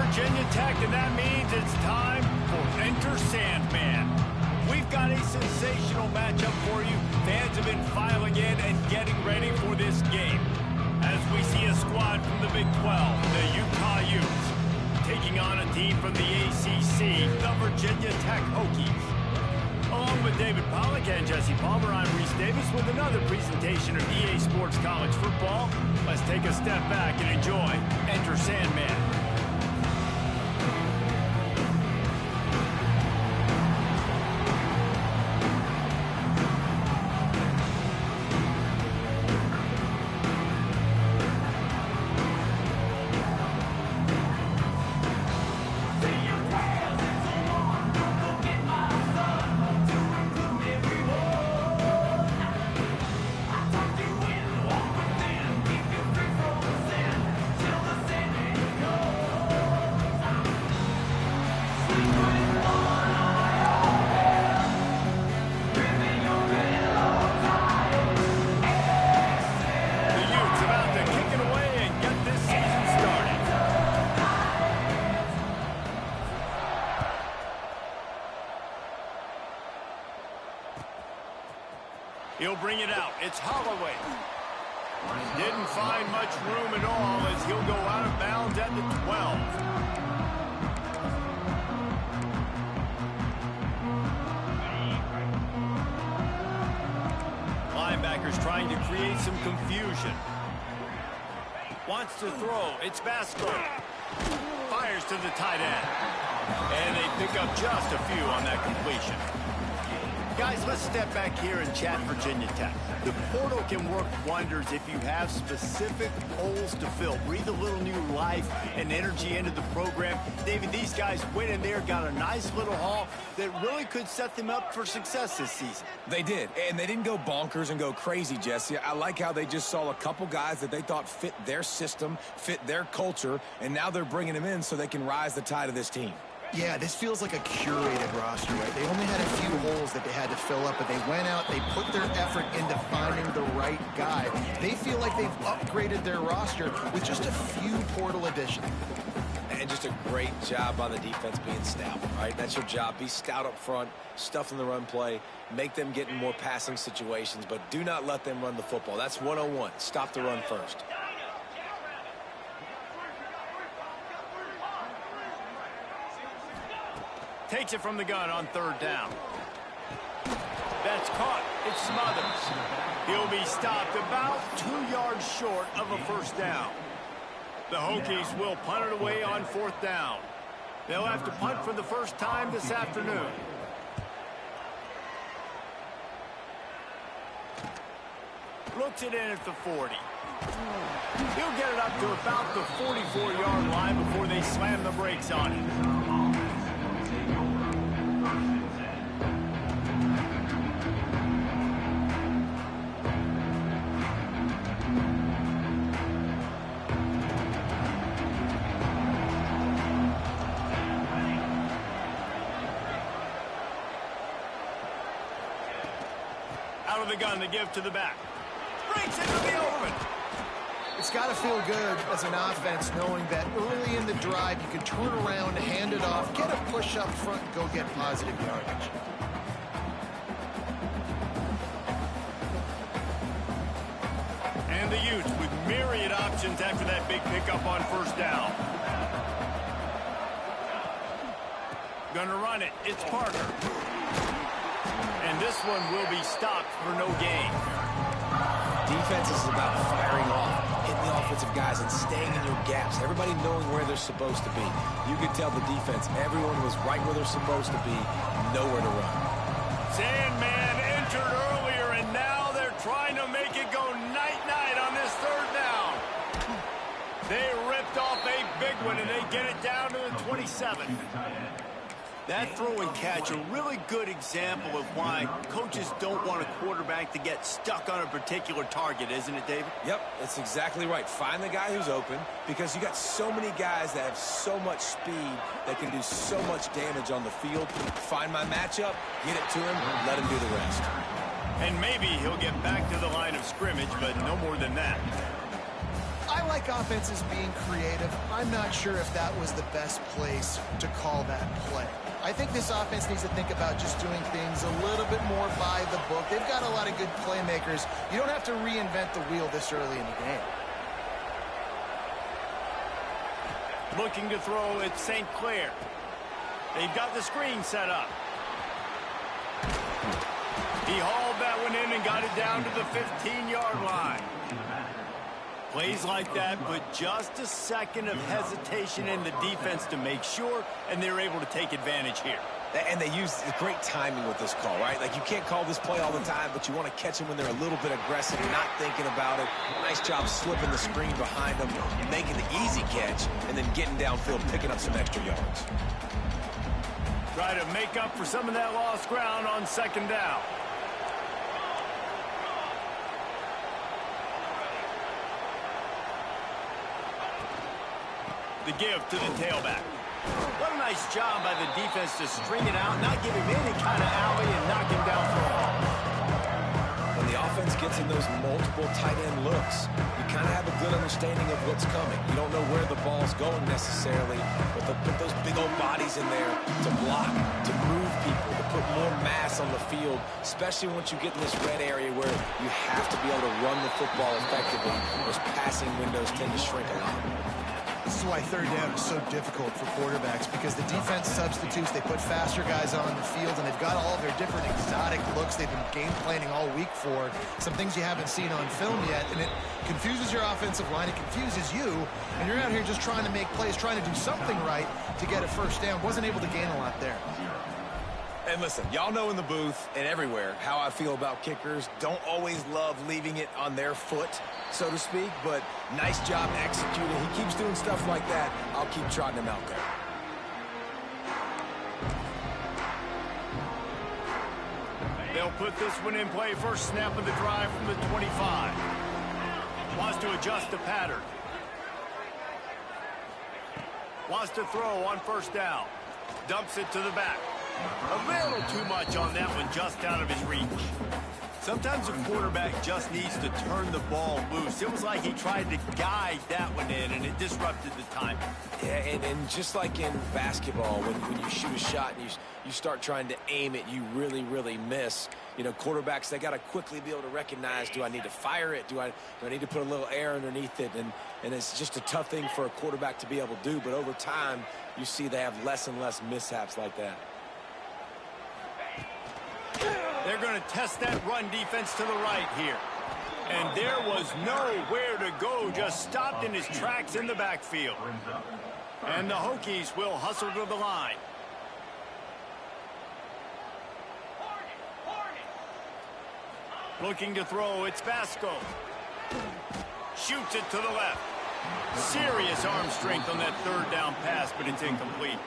Virginia Tech, and that means it's time for Enter Sandman. We've got a sensational matchup for you. Fans have been filing in and getting ready for this game. As we see a squad from the Big 12, the Utah Utes, taking on a team from the ACC, the Virginia Tech Hokies. Along with David Pollack and Jesse Palmer, I'm Reese Davis with another presentation of EA Sports College Football. Let's take a step back and enjoy Enter Sandman. He'll bring it out. It's Holloway. Didn't find much room at all as he'll go out of bounds at the 12. Linebackers trying to create some confusion. Wants to throw. It's Basco. Fires to the tight end. And they pick up just a few on that completion. Guys, let's step back here and chat Virginia Tech. The portal can work wonders if you have specific holes to fill. Breathe a little new life and energy into the program. David, these guys went in there, got a nice little haul that really could set them up for success this season. They did, and they didn't go bonkers and go crazy, Jesse. I like how they just saw a couple guys that they thought fit their system, fit their culture, and now they're bringing them in so they can rise the tide of this team. Yeah, this feels like a curated roster, right? They only had a few holes that they had to fill up, but they went out, they put their effort into finding the right guy. They feel like they've upgraded their roster with just a few portal additions. And just a great job by the defense being stout, right? That's your job. Be stout up front, stuff in the run play, make them get in more passing situations, but do not let them run the football. That's 101. Stop the run first. Takes it from the gun on third down. That's caught. It's Smothers. He'll be stopped about 2 yards short of a first down. The Hokies will punt it away on fourth down. They'll have to punt for the first time this afternoon. Looks it in at the 40. He'll get it up to about the 44-yard line before they slam the brakes on it. Out of the gun to give to the back. Breaks into the open. It's got to feel good as an offense knowing that early in the drive you can turn around, hand it off, get a push up front, and go get positive yardage. And the Utes with myriad options after that big pickup on first down. Gonna run it. It's Parker. And this one will be stopped for no gain. Defense is about firing off, hitting the offensive guys, and staying in your gaps. Everybody knowing where they're supposed to be. You could tell the defense, everyone was right where they're supposed to be, nowhere to run. Sandman entered earlier, and now they're trying to make it go night-night on this third down. They ripped off a big one, and they get it down to the 27. That throw and catch, a really good example of why coaches don't want a quarterback to get stuck on a particular target, isn't it, David? Yep, that's exactly right. Find the guy who's open, because you got so many guys that have so much speed that can do so much damage on the field. Find my matchup, get it to him, let him do the rest. And maybe he'll get back to the line of scrimmage, but no more than that. I like offenses being creative. I'm not sure if that was the best place to call that play. I think this offense needs to think about just doing things a little bit more by the book. They've got a lot of good playmakers. You don't have to reinvent the wheel this early in the game. Looking to throw at St. Clair. They've got the screen set up. He hauled that one in and got it down to the 15-yard line. Plays like that, but just a second of hesitation in the defense to make sure, and they're able to take advantage here. And they use great timing with this call, right? Like, you can't call this play all the time, but you want to catch them when they're a little bit aggressive, not thinking about it. Nice job slipping the screen behind them, making the easy catch, and then getting downfield, picking up some extra yards. Try to make up for some of that lost ground on second down. The give to the tailback. What a nice job by the defense to string it out, not give him any kind of alley, and knock him down for a haul. When the offense gets in those multiple tight end looks, you kind of have a good understanding of what's coming. You don't know where the ball's going necessarily, but they'll put those big old bodies in there to block, to move people, to put more mass on the field, especially once you get in this red area where you have to be able to run the football effectively. Those passing windows tend to shrink a lot. This is why third down is so difficult for quarterbacks, because the defense substitutes. They put faster guys on the field, and they've got all of their different exotic looks they've been game planning all week for. Some things you haven't seen on film yet, and it confuses your offensive line. It confuses you, and you're out here just trying to make plays, trying to do something right to get a first down. Wasn't able to gain a lot there. And listen, y'all know in the booth and everywhere how I feel about kickers. Don't always love leaving it on their foot, so to speak, but nice job executing. He keeps doing stuff like that. I'll keep trotting him out there. They'll put this one in play. First snap of the drive from the 25. Wants to adjust the pattern. Wants to throw on first down. Dumps it to the back. A little too much on that one, just out of his reach. Sometimes a quarterback just needs to turn the ball loose. It was like he tried to guide that one in, and it disrupted the timing. Yeah, and just like in basketball, when you shoot a shot and you start trying to aim it, you really, really miss. You know, quarterbacks, they got to quickly be able to recognize, do I need to fire it? Do I need to put a little air underneath it? And it's just a tough thing for a quarterback to be able to do. But over time, you see they have less and less mishaps like that. They're going to test that run defense to the right here. And there was nowhere to go, just stopped in his tracks in the backfield. And the Hokies will hustle to the line. Looking to throw, it's Vasco. Shoots it to the left. Serious arm strength on that third down pass, but it's incomplete.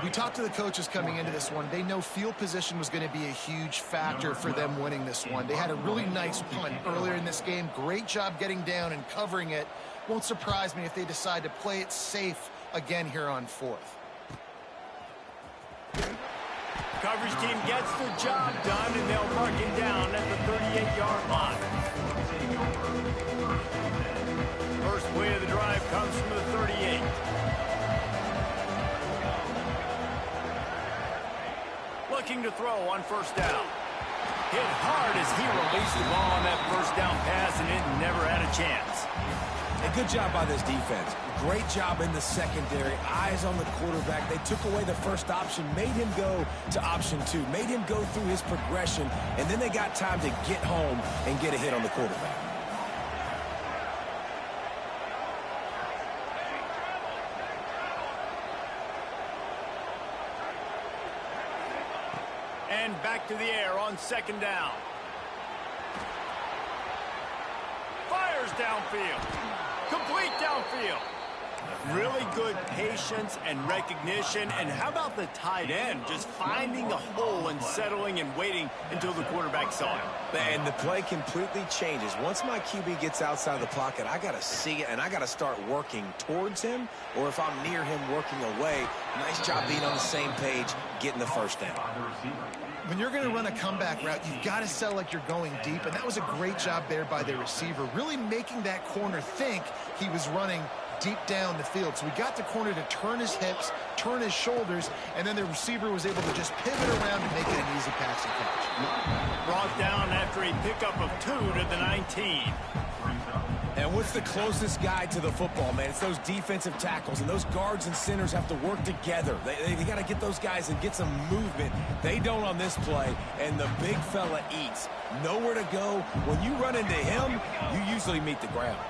We talked to the coaches coming into this one. They know field position was going to be a huge factor for them winning this one. They had a really nice punt earlier in this game. Great job getting down and covering it. Won't surprise me if they decide to play it safe again here on fourth. Coverage team gets the job done, and they'll mark it down at the 38-yard line. First play of the drive comes from the 38. Looking to throw on first down. Hit hard as he released the ball on that first down pass, and it never had a chance. A good job by this defense. Great job in the secondary. Eyes on the quarterback. They took away the first option, made him go to option 2, made him go through his progression, and then they got time to get home and get a hit on the quarterback. And back to the air on second down. Fires downfield. Complete downfield. Really good patience and recognition. And how about the tight end just finding a hole and settling and waiting until the quarterback saw it. And the play completely changes. Once my QB gets outside the pocket, I got to see it, and I got to start working towards him, or if I'm near him, working away. Nice job being on the same page, getting the first down. When you're going to run a comeback route, you've got to sell like you're going deep, and that was a great job there by the receiver, really making that corner think he was running deep down the field. So we got the corner to turn his hips, turn his shoulders, and then the receiver was able to just pivot around and make it an easy passing catch. Brought down after a pickup of 2 to the 19. And what's the closest guy to the football, man? It's those defensive tackles, and those guards and centers have to work together. They got to get those guys and get some movement. They don't on this play, and the big fella eats. Nowhere to go. When you run into him, you usually meet the ground.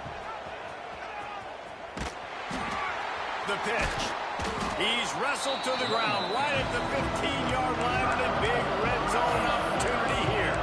The pitch. He's wrestled to the ground right at the 15-yard line, and a big red zone opportunity here.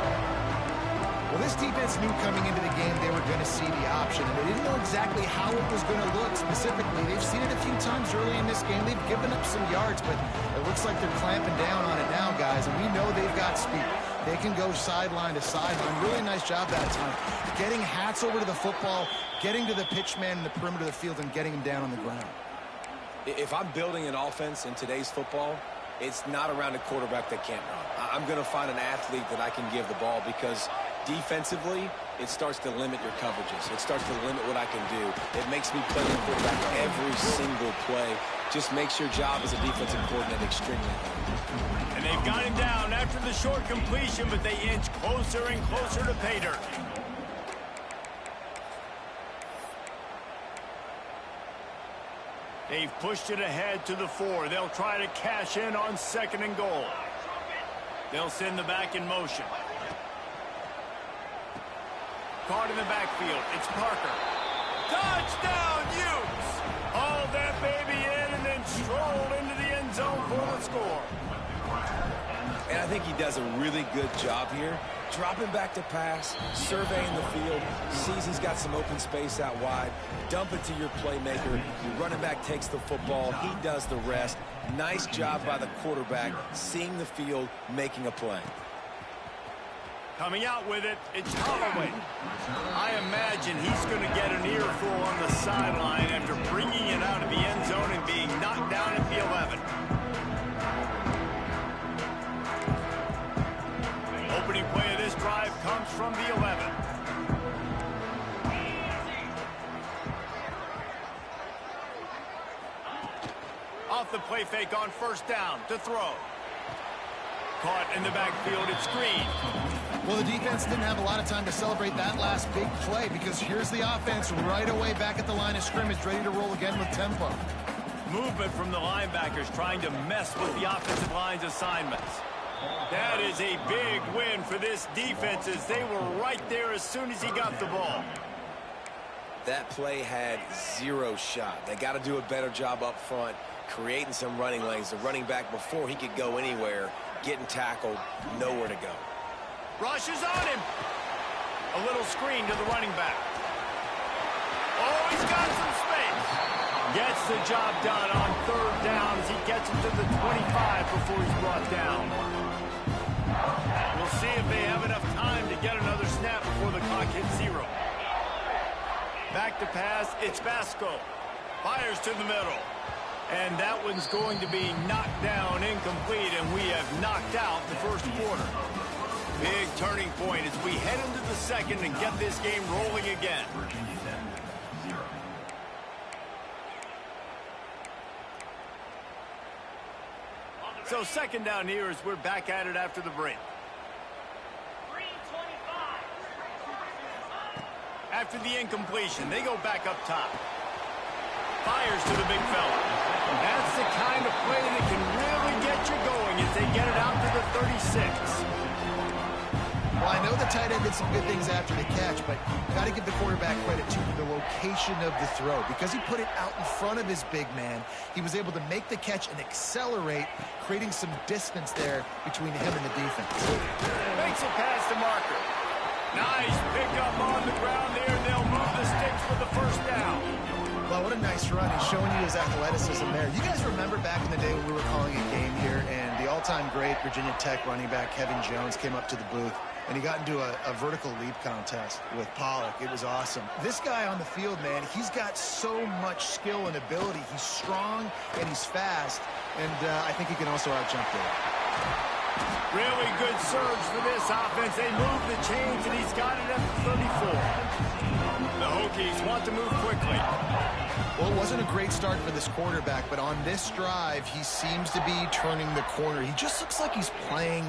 Well, this defense knew coming into the game they were going to see the option, and they didn't know exactly how it was going to look specifically. They've seen it a few times early in this game. They've given up some yards, but it looks like they're clamping down on it now, guys, and we know they've got speed. They can go sideline to sideline. Really nice job that time. Getting hats over to the football, getting to the pitch man in the perimeter of the field, and getting him down on the ground. If I'm building an offense in today's football, it's not around a quarterback that can't run. I'm going to find an athlete that I can give the ball, because defensively, it starts to limit your coverages. It starts to limit what I can do. It makes me play the quarterback every single play. Just makes your job as a defensive coordinator extremely hard. And they've got him down after the short completion, but they inch closer and closer to pay dirt. They've pushed it ahead to the 4. They'll try to cash in on 2nd and goal. They'll send the back in motion. Caught in the backfield. It's Parker. Touchdown, Utes! Hauled that baby in and then strolled into the end zone for the score. And I think he does a really good job here. Dropping back to pass, surveying the field, sees he's got some open space out wide, dump it to your playmaker. Your running back takes the football. He does the rest. Nice job by the quarterback, seeing the field, making a play. Coming out with it, it's Holloway. I imagine he's going to get an earful on the sideline after bringing it out of the end zone and being knocked down at the 11. Opening play of this drive comes from the 11. Off the play fake on 1st down to throw. Caught in the backfield, it's Green. Well, the defense didn't have a lot of time to celebrate that last big play, because here's the offense right away back at the line of scrimmage, ready to roll again with tempo. Movement from the linebackers trying to mess with the offensive line's assignments. That is a big win for this defense, as they were right there as soon as he got the ball. That play had 0 shot. They got to do a better job up front, creating some running lanes. The running back, before he could go anywhere, getting tackled, nowhere to go. Rushes on him. A little screen to the running back. Oh, he's got some space. Gets the job done on 3rd down as he gets it to the 25 before he's brought down. We'll see if they have enough time to get another snap before the clock hits 0. Back to pass, it's Vasco. Fires to the middle. And that one's going to be knocked down incomplete, and we have knocked out the 1st quarter. Big turning point as we head into the 2nd and get this game rolling again. So 2nd down here as we're back at it after the break. After the incompletion, they go back up top. Fires to the big fella. That's the kind of play that can really get you going as they get it out to the 36. Well, I know the tight end did some good things after the catch, but you got to give the quarterback credit to the location of the throw. Because he put it out in front of his big man, he was able to make the catch and accelerate, creating some distance there between him and the defense. Makes it past the marker. Nice pickup on the ground there. They'll move the sticks for the 1st down. Well, what a nice run. He's showing you his athleticism there. You guys remember back in the day when we were calling a game here, and the all-time great Virginia Tech running back Kevin Jones came up to the booth, and he got into a vertical leap contest with Pollock. It was awesome. This guy on the field, man, he's got so much skill and ability. He's strong and he's fast, and I think he can also out-jump there. Really good surge for this offense. They move the chains, and he's got it at the 34. The Hokies want to move quickly. Well, it wasn't a great start for this quarterback, but on this drive, he seems to be turning the corner. He just looks like he's playing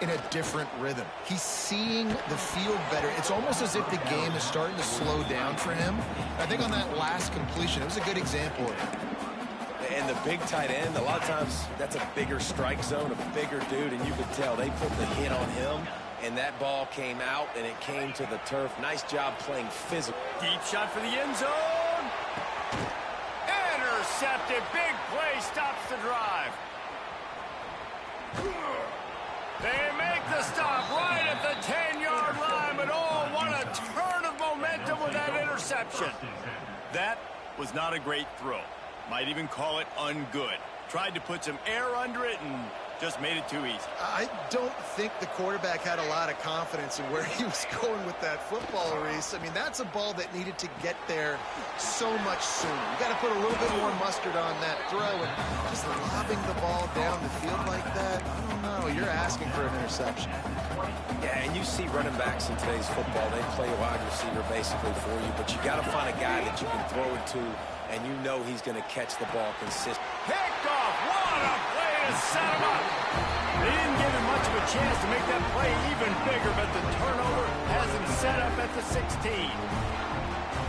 in a different rhythm. He's seeing the field better. It's almost as if the game is starting to slow down for him. I think on that last completion, it was a good example of it. And the big tight end, a lot of times that's a bigger strike zone, a bigger dude, and you could tell they put the hit on him, and that ball came out, and it came to the turf. Nice job playing physical. Deep shot for the end zone. Intercepted. Big play stops the drive. They make the stop right at the 10-yard line, but oh, what a turn of momentum with that interception. That was not a great throw. Might even call it ungood. Tried to put some air under it and just made it too easy. I don't think the quarterback had a lot of confidence in where he was going with that football, Reese. I mean, that's a ball that needed to get there so much sooner. You got to put a little bit more mustard on that throw, and just lobbing the ball down the field like that, I don't know. You're asking for an interception. Yeah, and you see running backs in today's football, they play a wide receiver basically for you, but you got to find a guy that you can throw it to, and you know he's going to catch the ball consistently. Picked off. What a play to set him up. They didn't give him much of a chance to make that play even bigger, but the turnover has him set up at the 16.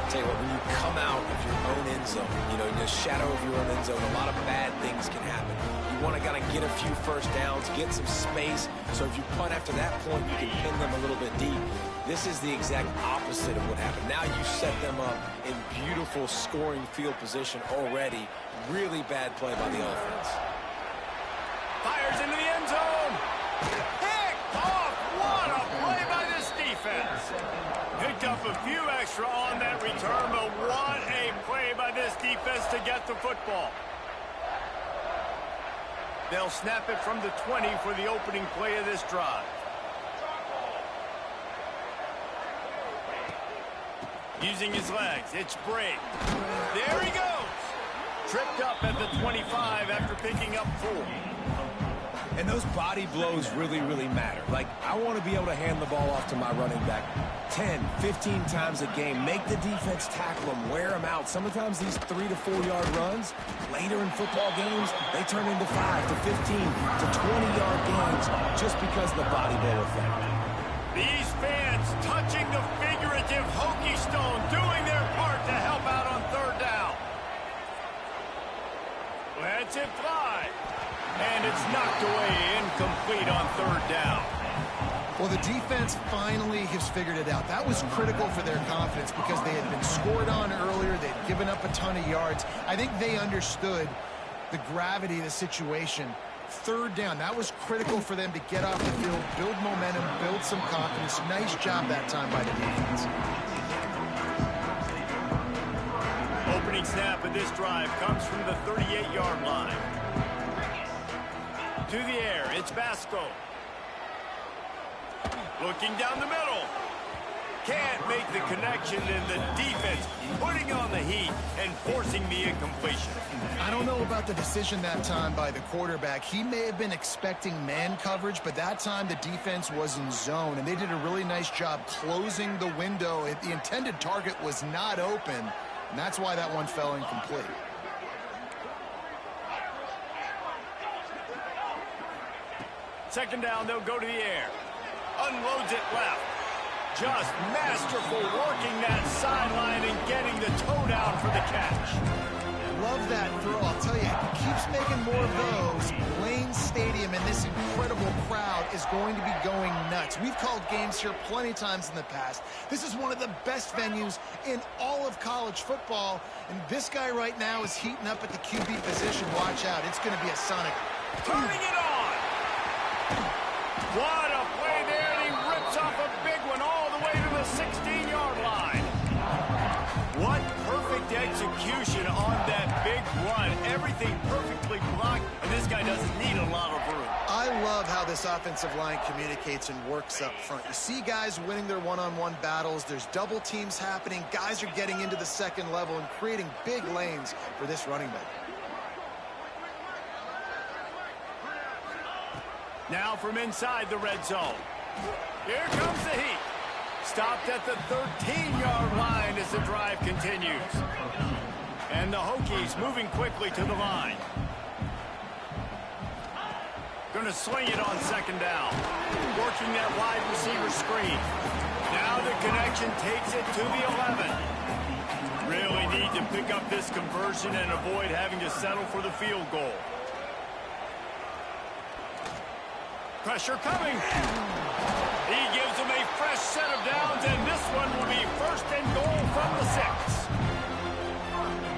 Tell you what, when you come out of your own end zone, you know, in the shadow of your own end zone, a lot of bad things can happen. You want to kind of get a few first downs, get some space, so if you punt after that point, you can pin them a little bit deep. This is the exact opposite of what happened. Now you set them up in beautiful scoring field position already. Really bad play by the offense. Fires into the end zone. Picked off. What a play by this defense. Picked up a few extra on that return, but what a play by this defense to get the football. They'll snap it from the 20 for the opening play of this drive. Using his legs, it's Brake. There he goes. Tripped up at the 25 after picking up 4. And those body blows really, really matter. Like, I want to be able to hand the ball off to my running back 10, 15 times a game. Make the defense tackle them, wear them out. Sometimes these 3 to 4 yard runs, later in football games, they turn into 5 to 15 to 20 yard games just because of the body blow effect. These fans touching the figurative Hokie stone, doing their part to help out on third down. Lets it fly. And it's knocked away, incomplete on third down. Well, the defense finally has figured it out. That was critical for their confidence because they had been scored on earlier. They'd given up a ton of yards. I think they understood the gravity of the situation. Third down, that was critical for them to get off the field, build momentum, build some confidence. Nice job that time by the defense. Opening snap of this drive comes from the 38-yard line. To the air, it's Basco. Looking down the middle. Can't make the connection, and the defense putting on the heat and forcing the incompletion. I don't know about the decision that time by the quarterback. He may have been expecting man coverage, but that time the defense was in zone, and they did a really nice job closing the window. The intended target was not open, and that's why that one fell incomplete. Second down, they'll go to the air. Unloads it left. Just masterful working that sideline and getting the toe down for the catch. Love that throw. I'll tell you, he keeps making more of those. Lane Stadium and this incredible crowd is going to be going nuts. We've called games here plenty of times in the past. This is one of the best venues in all of college football, and this guy right now is heating up at the QB position. Watch out. It's going to be a sonic. Turning it on. What a play there, and he rips off a big one all the way to the 16-yard line. What perfect execution on that big run. Everything perfectly blocked, and this guy doesn't need a lot of room. I love how this offensive line communicates and works up front. You see guys winning their one-on-one battles. There's double teams happening. Guys are getting into the second level and creating big lanes for this running back. Now from inside the red zone. Here comes the heat. Stopped at the 13-yard line as the drive continues. And the Hokies moving quickly to the line. Going to sling it on second down. Working that wide receiver screen. Now the connection takes it to the 11. Really need to pick up this conversion and avoid having to settle for the field goal. Pressure coming. He gives them a fresh set of downs, and this one will be first and goal from the 6.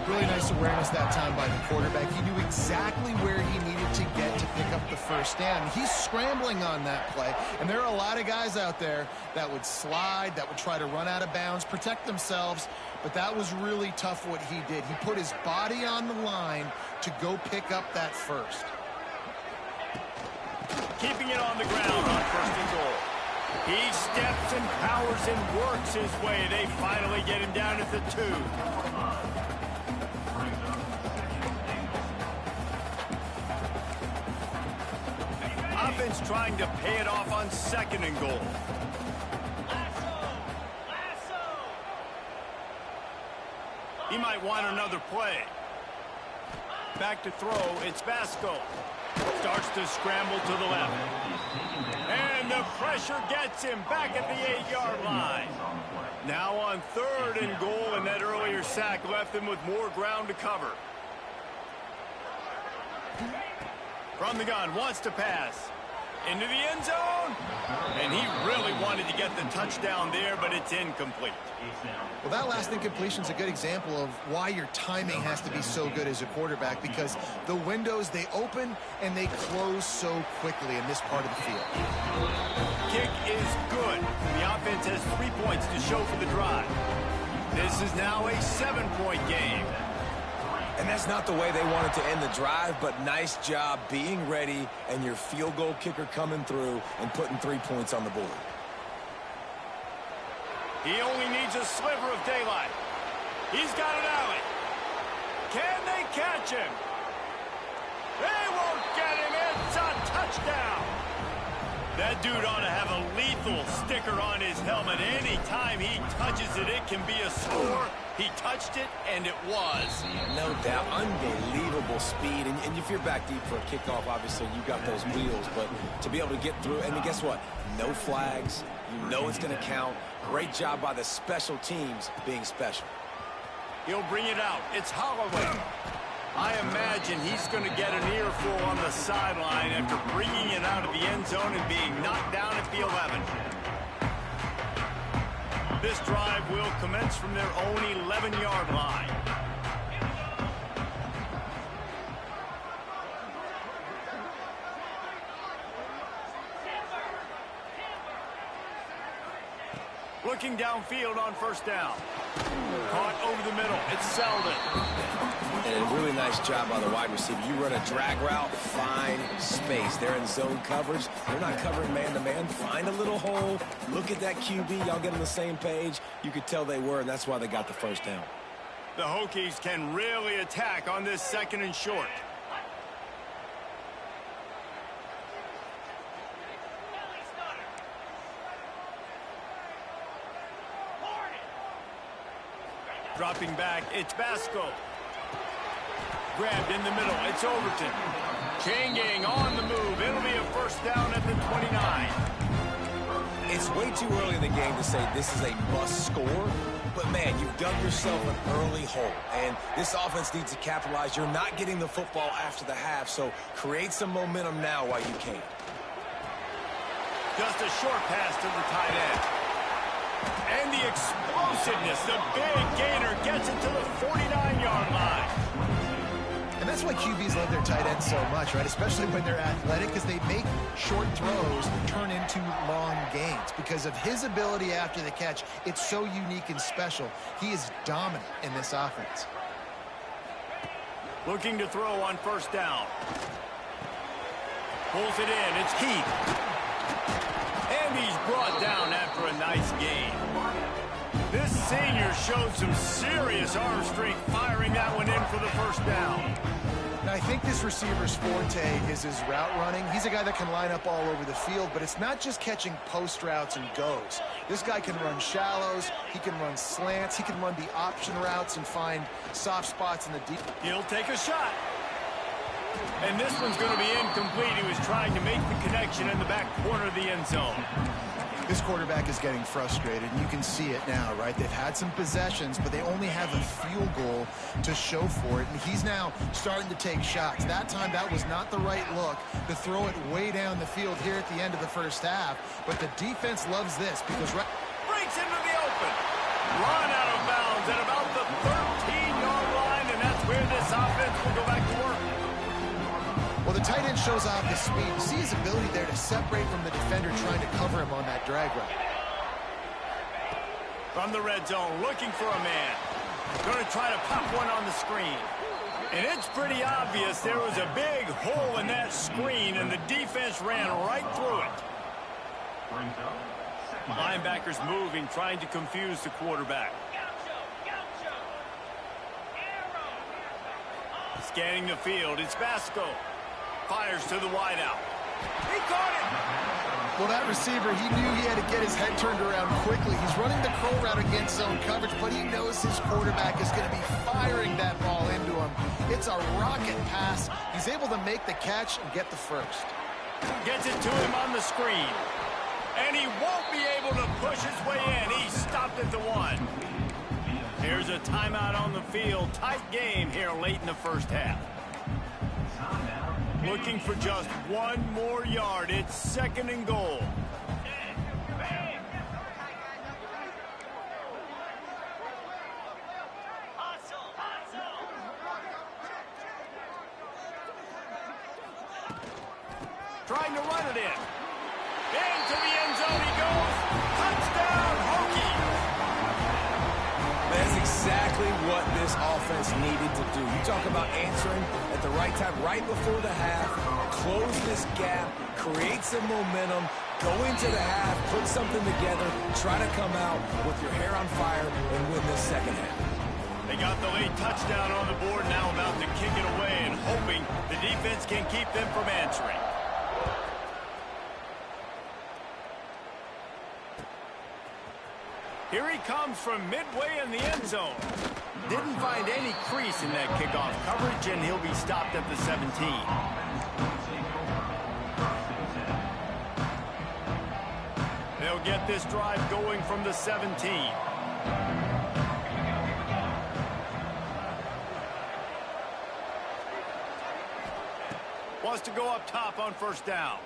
Really nice awareness that time by the quarterback. He knew exactly where he needed to get to pick up the first down. He's scrambling on that play, and there are a lot of guys out there that would slide, that would try to run out of bounds, protect themselves, but that was really tough what he did. He put his body on the line to go pick up that first. Keeping it on the ground on first and goal. He steps and powers and works his way. They finally get him down at the 2. Offense trying to pay it off on second and goal. He might want another play. Back to throw, it's Vasco. Starts to scramble to the left. And the pressure gets him back at the 8-yard line. Now on third and goal, and that earlier sack left him with more ground to cover. From the gun, wants to pass. Into the end zone. And he really wanted to get the touchdown there, but it's incomplete. Well, that last incompletion is a good example of why your timing has to be so good as a quarterback, because the windows, they open and they close so quickly in this part of the field. Kick is good. The offense has 3 points to show for the drive. This is now a 7-point game. And that's not the way they wanted to end the drive, but nice job being ready and your field goal kicker coming through and putting 3 points on the board. He only needs a sliver of daylight. He's got an alley. Can they catch him? They won't get him. It's a touchdown. That dude ought to have a lethal sticker on his helmet. Anytime he touches it, it can be a score. He touched it, and it was. No doubt. Unbelievable speed. And if you're back deep for a kickoff, obviously you got those wheels. But to be able to get through, and guess what? No flags. You know it's going to count. Great job by the special teams being special. He'll bring it out. It's Holloway. I imagine he's going to get an earful on the sideline after bringing it out of the end zone and being knocked down at the 11. This drive will commence from their own 11-yard line. Looking downfield on first down. Caught over the middle. It's Selden. And a really nice job by the wide receiver. You run a drag route, find space. They're in zone coverage. They're not covering man-to-man. Find a little hole. Look at that QB. Y'all get on the same page. You could tell they were, and that's why they got the first down. The Hokies can really attack on this second and short. Dropping back, it's Vasco. Grabbed in the middle, it's Overton. Chain gang on the move. It'll be a first down at the 29. It's way too early in the game to say this is a must score, but man, you've dug yourself an early hole, and this offense needs to capitalize. You're not getting the football after the half, so create some momentum now while you can. Just a short pass to the tight end. And the explosiveness, the big gainer gets it to the 49-yard line. And that's why QBs love their tight ends so much, right? Especially when they're athletic, because they make short throws turn into long gains. Because of his ability after the catch, it's so unique and special. He is dominant in this offense. Looking to throw on first down. Pulls it in. It's Heath. And he's brought down after a nice gain. This senior showed some serious arm strength firing that one in for the first down. I think this receiver's forte is his route running. He's a guy that can line up all over the field, but it's not just catching post routes and goes. This guy can run shallows, he can run slants, he can run the option routes and find soft spots in the deep. He'll take a shot. And this one's going to be incomplete. He was trying to make the connection in the back corner of the end zone. This quarterback is getting frustrated, and you can see it now, right? They've had some possessions, but they only have a field goal to show for it, and he's now starting to take shots. That time, that was not the right look to throw it way down the field here at the end of the first half, but the defense loves this because... Breaks into the open. Run out of bounds at about the 13-yard line, and that's where this offense will go back to work. Well, the tight end shows off his speed. You see his ability there to separate from the defender trying to cover him on that drag route. From the red zone, looking for a man. Going to try to pop one on the screen. And it's pretty obvious there was a big hole in that screen, and the defense ran right through it. Linebackers moving, trying to confuse the quarterback. Scanning the field, it's Vasco. Fires to the wideout. He caught it! Well, that receiver, he knew he had to get his head turned around quickly. He's running the curl route against zone coverage, but he knows his quarterback is going to be firing that ball into him. It's a rocket pass. He's able to make the catch and get the first. Gets it to him on the screen. And he won't be able to push his way in. He stopped at the 1. Here's a timeout on the field. Tight game here late in the first half. Looking for just one more yard. It's 2nd and goal. Trying to run it in. Into the end zone he goes. Touchdown, Hokie. That's exactly what this offense needed to do. You talk about answering at the right time, right before the half, close this gap, create some momentum, go into the half, put something together, try to come out with your hair on fire and win this second half. They got the late touchdown on the board, now about to kick it away and hoping the defense can keep them from answering. Here he comes from midway in the end zone. Didn't find any crease in that kickoff coverage, and he'll be stopped at the 17. They'll get this drive going from the 17. Wants to go up top on first down.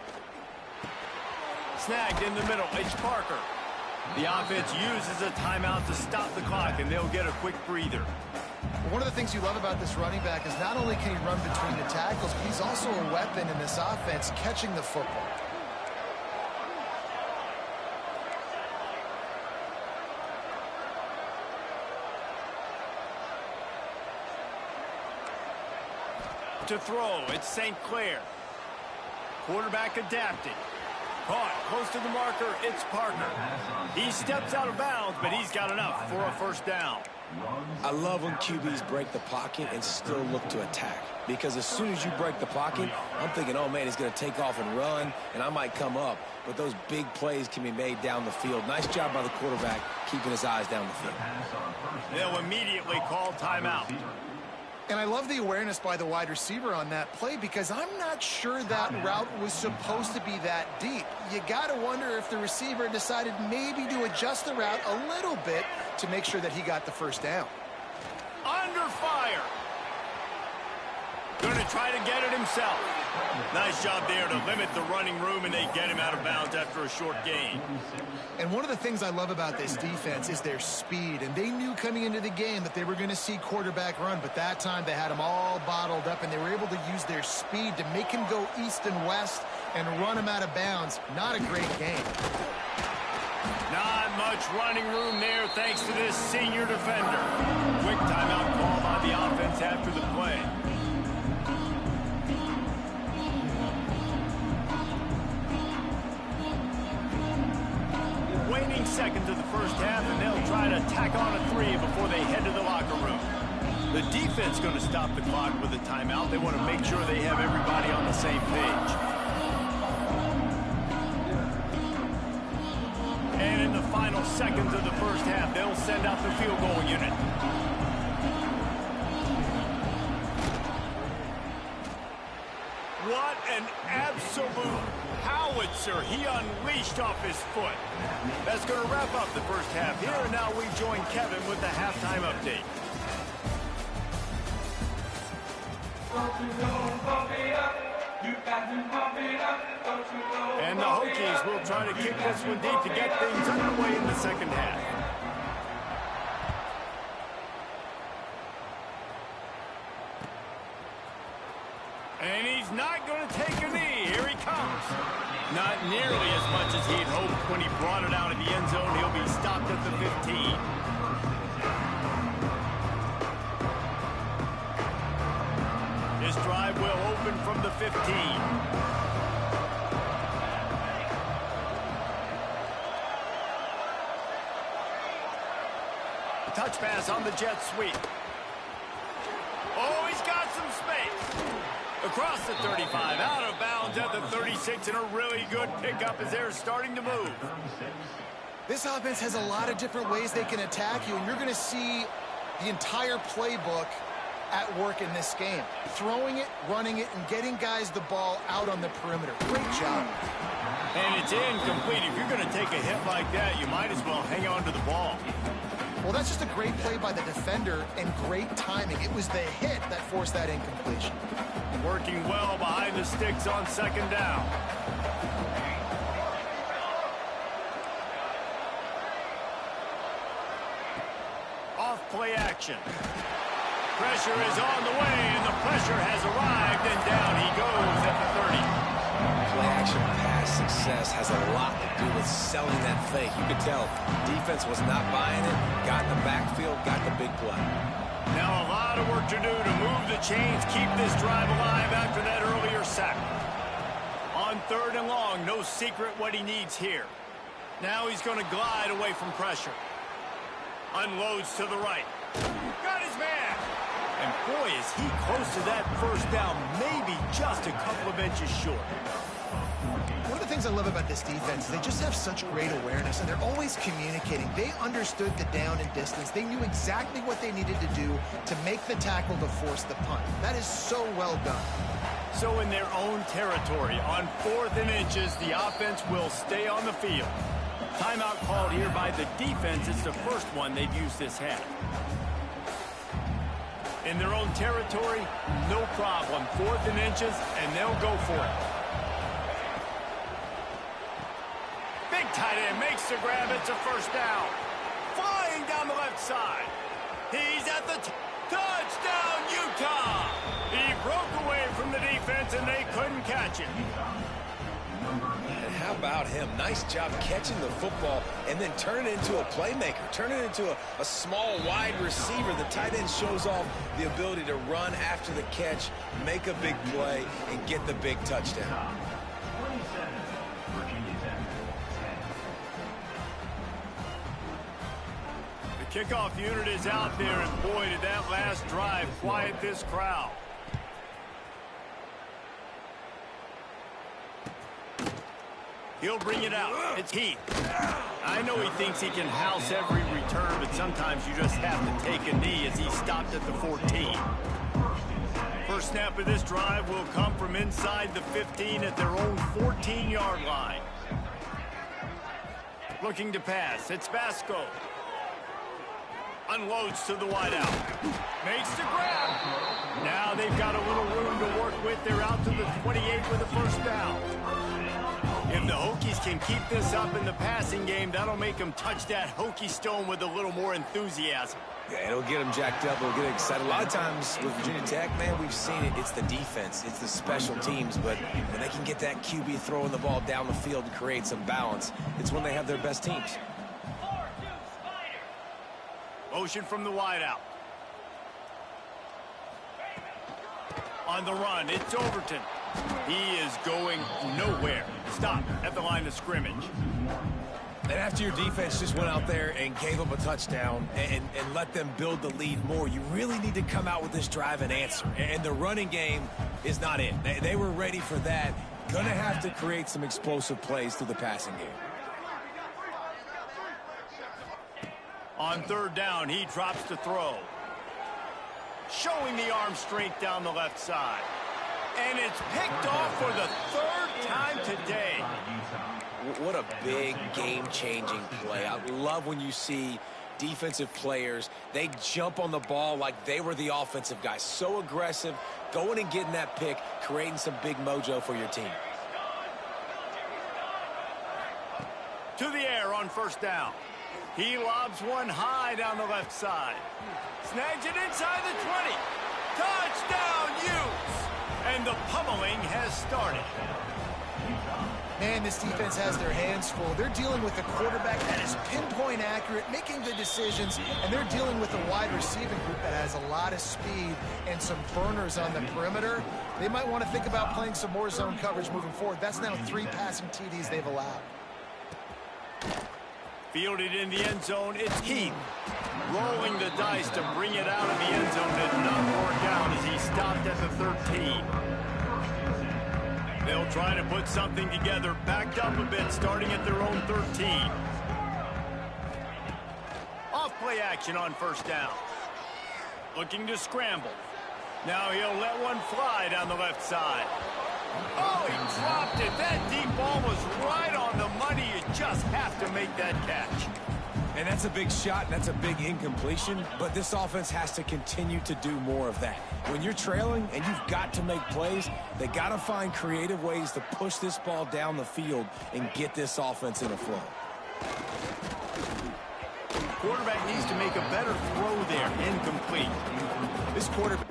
Snagged in the middle. It's Parker. The offense uses a timeout to stop the clock, and they'll get a quick breather. One of the things you love about this running back is not only can he run between the tackles, but he's also a weapon in this offense catching the football. To throw, it's St. Clair. Quarterback adapting. Caught close to the marker, it's Parker. He steps out of bounds, but he's got enough for a first down. I love when QBs break the pocket and still look to attack. Because as soon as you break the pocket, I'm thinking, oh man, he's going to take off and run, and I might come up. But those big plays can be made down the field. Nice job by the quarterback keeping his eyes down the field. They'll immediately call timeout. And I love the awareness by the wide receiver on that play because I'm not sure that route was supposed to be that deep. You got to wonder if the receiver decided maybe to adjust the route a little bit to make sure that he got the first down. Under fire. Going to try to get it himself. Nice job there to limit the running room, and they get him out of bounds after a short gain. And one of the things I love about this defense is their speed. And they knew coming into the game that they were going to see quarterback run, but that time they had him all bottled up, and they were able to use their speed to make him go east and west and run him out of bounds. Not a great game. Not much running room there thanks to this senior defender. Quick timeout call by the offense after the play. Waning seconds of the first half, and they'll try to tack on a 3 before they head to the locker room. The defense going to stop the clock with a timeout. They want to make sure they have everybody on the same page. And in the final seconds of the first half, they'll send out the field goal unit. What an absolute howitzer he unleashed off his foot. That's going to wrap up the first half here, and now we join Kevin with the halftime update. And the Hokies will try to kick this one deep to get things underway in the second half. And he's not going to take a knee. Here he comes. Not nearly as much as he'd hoped when he brought it out of the end zone. He'll be stopped at the 15. This drive will open from the 15. Touch pass on the jet sweep. Oh, he's got some space. Across the 35, out of bounds at the 36, and a really good pickup as they're starting to move. This offense has a lot of different ways they can attack you, and you're going to see the entire playbook at work in this game. Throwing it, running it, and getting guys the ball out on the perimeter. Great job. And it's incomplete. If you're going to take a hit like that, you might as well hang on to the ball. Well, that's just a great play by the defender and great timing. It was the hit that forced that incompletion. Working well behind the sticks on second down. Off play action. Pressure is on the way, and the pressure has arrived, and down he goes at the 30. Play action pass success has a lot to do with selling that fake. You could tell defense was not buying it, got in the backfield, got the big play. Now a lot of work to do to move the chains, keep this drive alive after that earlier sack. On third and long, no secret what he needs here. Now he's going to glide away from pressure. Unloads to the right. Got his man. And boy, is he close to that first down, maybe just a couple of inches short. One of the things I love about this defense is they just have such great awareness, and they're always communicating. They understood the down and distance. They knew exactly what they needed to do to make the tackle to force the punt. That is so well done. So in their own territory, on 4th and inches, the offense will stay on the field. Timeout called here by the defense. It's the first one they've used this half. In their own territory, no problem. 4th and inches, and they'll go for it. Big tight end makes the grab. It's a first down. Flying down the left side. He's at the touchdown, Utah. He broke away from the defense, and they couldn't catch him. And how about him? Nice job catching the football and then turn it into a playmaker. Turn it into a small, wide receiver. The tight end shows off the ability to run after the catch, make a big play, and get the big touchdown. The kickoff unit is out there, and boy, did that last drive quiet this crowd. He'll bring it out. It's Heath. I know he thinks he can house every return, but sometimes you just have to take a knee as he stopped at the 14. First snap of this drive will come from inside the 15 at their own 14-yard line. Looking to pass. It's Vasco. Unloads to the wideout. Makes the grab. Now they've got a little room to work with. They're out to the 28 with a first down. If the Hokies can keep this up in the passing game, that'll make them touch that Hokie stone with a little more enthusiasm. Yeah, it'll get them jacked up. It'll get them excited. A lot of times with Virginia Tech, man, we've seen it. It's the defense. It's the special teams. But when they can get that QB throwing the ball down the field and create some balance, it's when they have their best teams. Motion from the wideout. On the run, it's Overton. He is going nowhere. Stop at the line of scrimmage. And after your defense just went out there and gave up a touchdown and let them build the lead more, you really need to come out with this drive and answer. And the running game is not in. They were ready for that. Gonna have to create some explosive plays through the passing game. On third down, he drops to throw. Showing the arm strength down the left side. And it's picked off for the third time today. What a big game-changing play. I love when you see defensive players, they jump on the ball like they were the offensive guys. So aggressive, going and getting that pick, creating some big mojo for your team. To the air on first down. He lobs one high down the left side. Snags it inside the 20. Touchdown, Utes! And the pummeling has started. Man, this defense has their hands full. They're dealing with a quarterback that is pinpoint accurate, making the decisions, and they're dealing with a wide receiving group that has a lot of speed and some burners on the perimeter. They might want to think about playing some more zone coverage moving forward. That's now 3 passing TDs they've allowed. Fielded in the end zone, it's Heath. Rolling the dice to bring it out of the end zone did not work out as he stopped at the 13. They'll try to put something together, backed up a bit, starting at their own 13. Off play action on first down. Looking to scramble. Now he'll let one fly down the left side. Oh, he dropped it. That deep ball was right on the money. You just have to make that catch. And that's a big shot, and that's a big incompletion, but this offense has to continue to do more of that. When you're trailing and you've got to make plays, they got to find creative ways to push this ball down the field and get this offense in a flow. Quarterback needs to make a better throw there. Incomplete. This quarterback...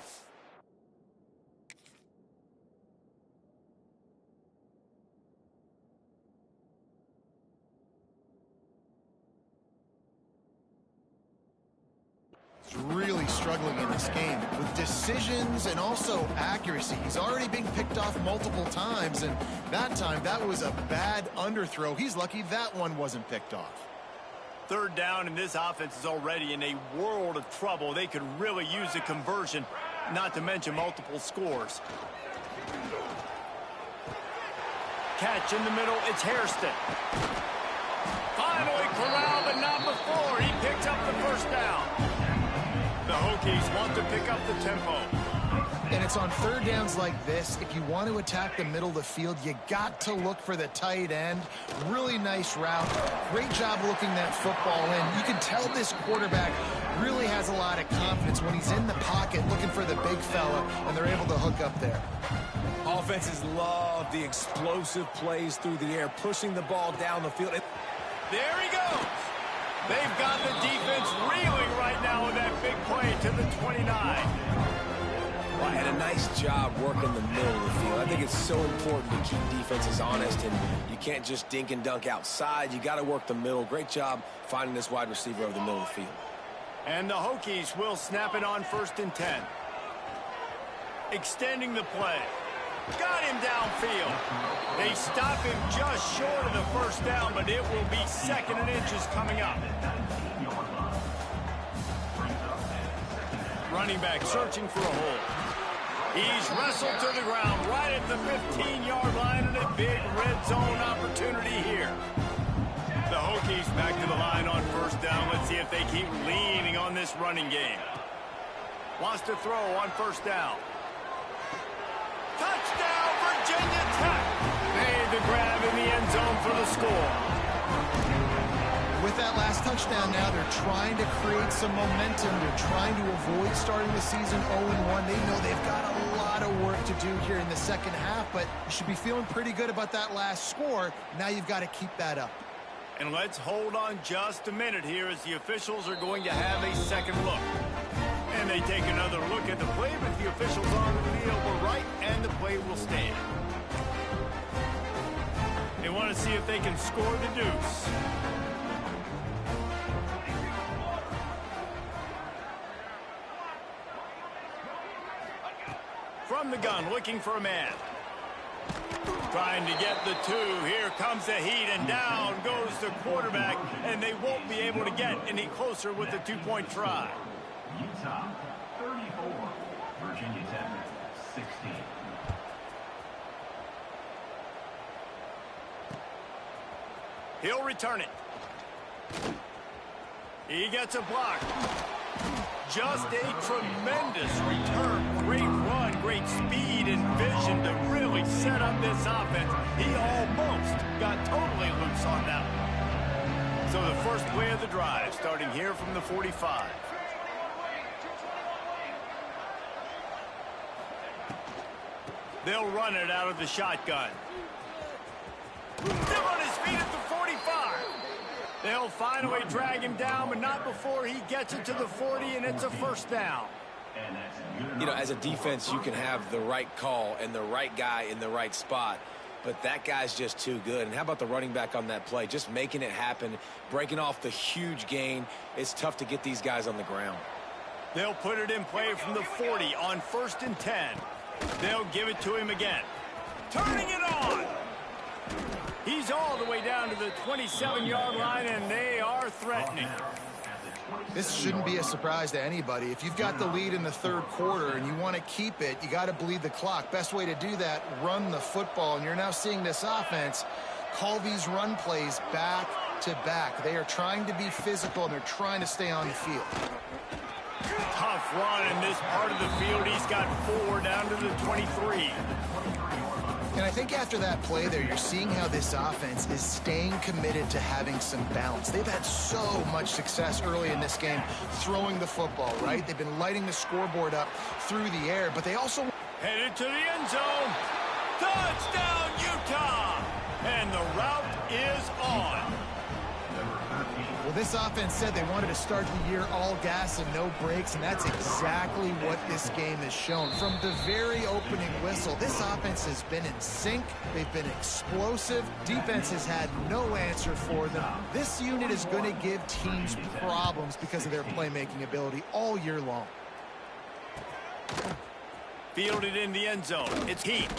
really struggling in this game with decisions and also accuracy. He's already being picked off multiple times, and that time that was a bad underthrow. He's lucky that one wasn't picked off. Third down, and this offense is already in a world of trouble. They could really use a conversion, not to mention multiple scores. Catch in the middle, it's Hairston. Finally corralled, but not before. He picks up the first down. The Hokies want to pick up the tempo. And it's on third downs like this, if you want to attack the middle of the field, you got to look for the tight end. Really nice route. Great job looking that football in. You can tell this quarterback really has a lot of confidence when he's in the pocket looking for the big fella, and they're able to hook up there. Offenses love the explosive plays through the air, pushing the ball down the field. There he goes. They've got the defense reeling right now with that big play to the 29. Well, and a nice job working the middle of the field. I think it's so important to keep defenses honest, and you can't just dink and dunk outside. You got to work the middle. Great job finding this wide receiver over the middle of the field. And the Hokies will snap it on 1st and 10. Extending the play. Got him downfield. They stop him just short of the first down, but it will be 2nd and inches coming up. Running back searching for a hole. He's wrestled to the ground right at the 15-yard line, and a big red zone opportunity here. The Hokies back to the line on first down. Let's see if they keep leaning on this running game. Wants to throw on first down. Touchdown, Virginia Tech. Made the grab in the end zone for the score. With that last touchdown now, they're trying to create some momentum. They're trying to avoid starting the season 0-1. They know they've got a lot of work to do here in the second half, but you should be feeling pretty good about that last score. Now you've got to keep that up. And let's hold on just a minute here as the officials are going to have a second look. And they take another look at the play, but the officials on the field were right, and the play will stand. They want to see if they can score the deuce. From the gun, looking for a man. Trying to get the two. Here comes the heat, and down goes the quarterback, and they won't be able to get any closer with the two-point try. Utah, 34. Virginia Tech, 16. He'll return it. He gets a block. Just a tremendous return. Great run, great speed and vision to really set up this offense. He almost got totally loose on that one. So the first play of the drive, starting here from the 45. They'll run it out of the shotgun. Still on his feet at the 45. They'll finally drag him down, but not before he gets it to the 40, and it's a first down. You know, as a defense, you can have the right call and the right guy in the right spot, but that guy's just too good. And how about the running back on that play? Just making it happen, breaking off the huge gain. It's tough to get these guys on the ground. They'll put it in play from the 40 on 1st and 10. They'll give it to him again. Turning it on. He's all the way down to the 27-yard line, and they are threatening. This shouldn't be a surprise to anybody. If you've got the lead in the third quarter and you want to keep it, you got to bleed the clock. Best way to do that, run the football. And you're now seeing this offense call these run plays back to back. They are trying to be physical, and they're trying to stay on the field. Tough run in this part of the field. He's got 4 down to the 23. And I think after that play there, you're seeing how this offense is staying committed to having some balance. They've had so much success early in this game throwing the football, right? They've been lighting the scoreboard up through the air, but they also headed to the end zone. Touchdown, Utah! And the route is on. Well, this offense said they wanted to start the year all gas and no brakes, and that's exactly what this game has shown. From the very opening whistle, this offense has been in sync. They've been explosive. Defense has had no answer for them. This unit is going to give teams problems because of their playmaking ability all year long. Fielded in the end zone. It's Heat.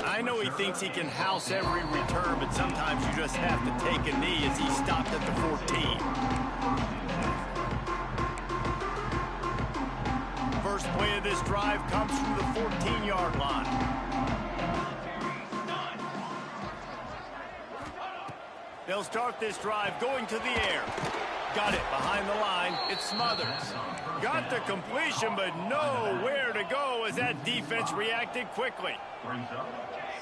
I know he thinks he can house every return, but sometimes you just have to take a knee as he stopped at the 14. First play of this drive comes from the 14-yard line. They'll start this drive going to the air. Got it behind the line. It's Smothers. Got the completion, but nowhere to go as that defense reacted quickly.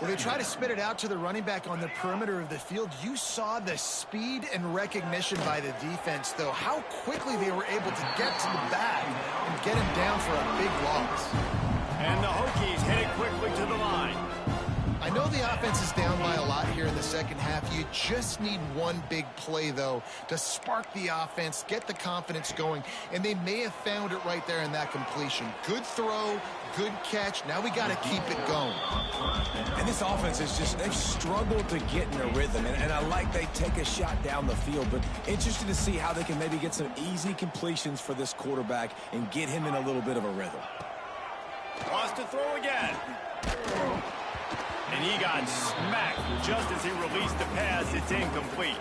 Well, they try to spit it out to the running back on the perimeter of the field. You saw the speed and recognition by the defense, though, how quickly they were able to get to the bag and get him down for a big loss. And the Hokies headed quickly to the line. I know the offense is down by a lot here in the second half. You just need one big play, though, to spark the offense, get the confidence going, and they may have found it right there in that completion. Good throw, good catch. Now we got to keep it going. And this offense is just, they've struggled to get in a rhythm, and I like they take a shot down the field, but interested to see how they can maybe get some easy completions for this quarterback and get him in a little bit of a rhythm. Wants to throw again. And he got smacked just as he released the pass. It's incomplete.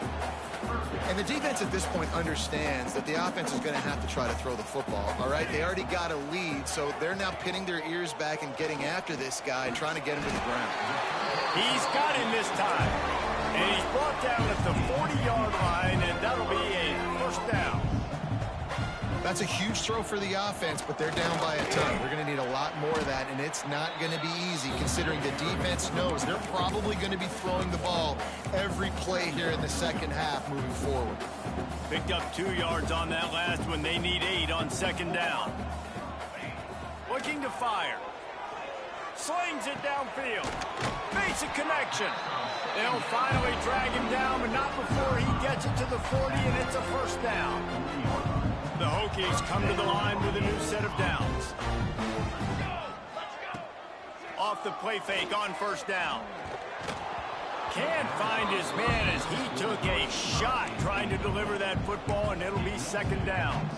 And the defense at this point understands that the offense is going to have to try to throw the football, all right? They already got a lead, so they're now pinning their ears back and getting after this guy and trying to get him to the ground. He's got him this time. And he's brought down at the 40-yard line, and that'll be a first down. That's a huge throw for the offense, but they're down by a ton. They're going to need a lot more of that, and it's not going to be easy considering the defense knows they're probably going to be throwing the ball every play here in the second half moving forward. Picked up 2 yards on that last one. They need 8 on second down. Looking to fire. Slings it downfield. Basic connection. They'll finally drag him down, but not before he gets it to the 40, and it's a first down. The Hokies come to the line with a new set of downs. Off the play fake on first down. Can't find his man as he took a shot trying to deliver that football, and it'll be second down.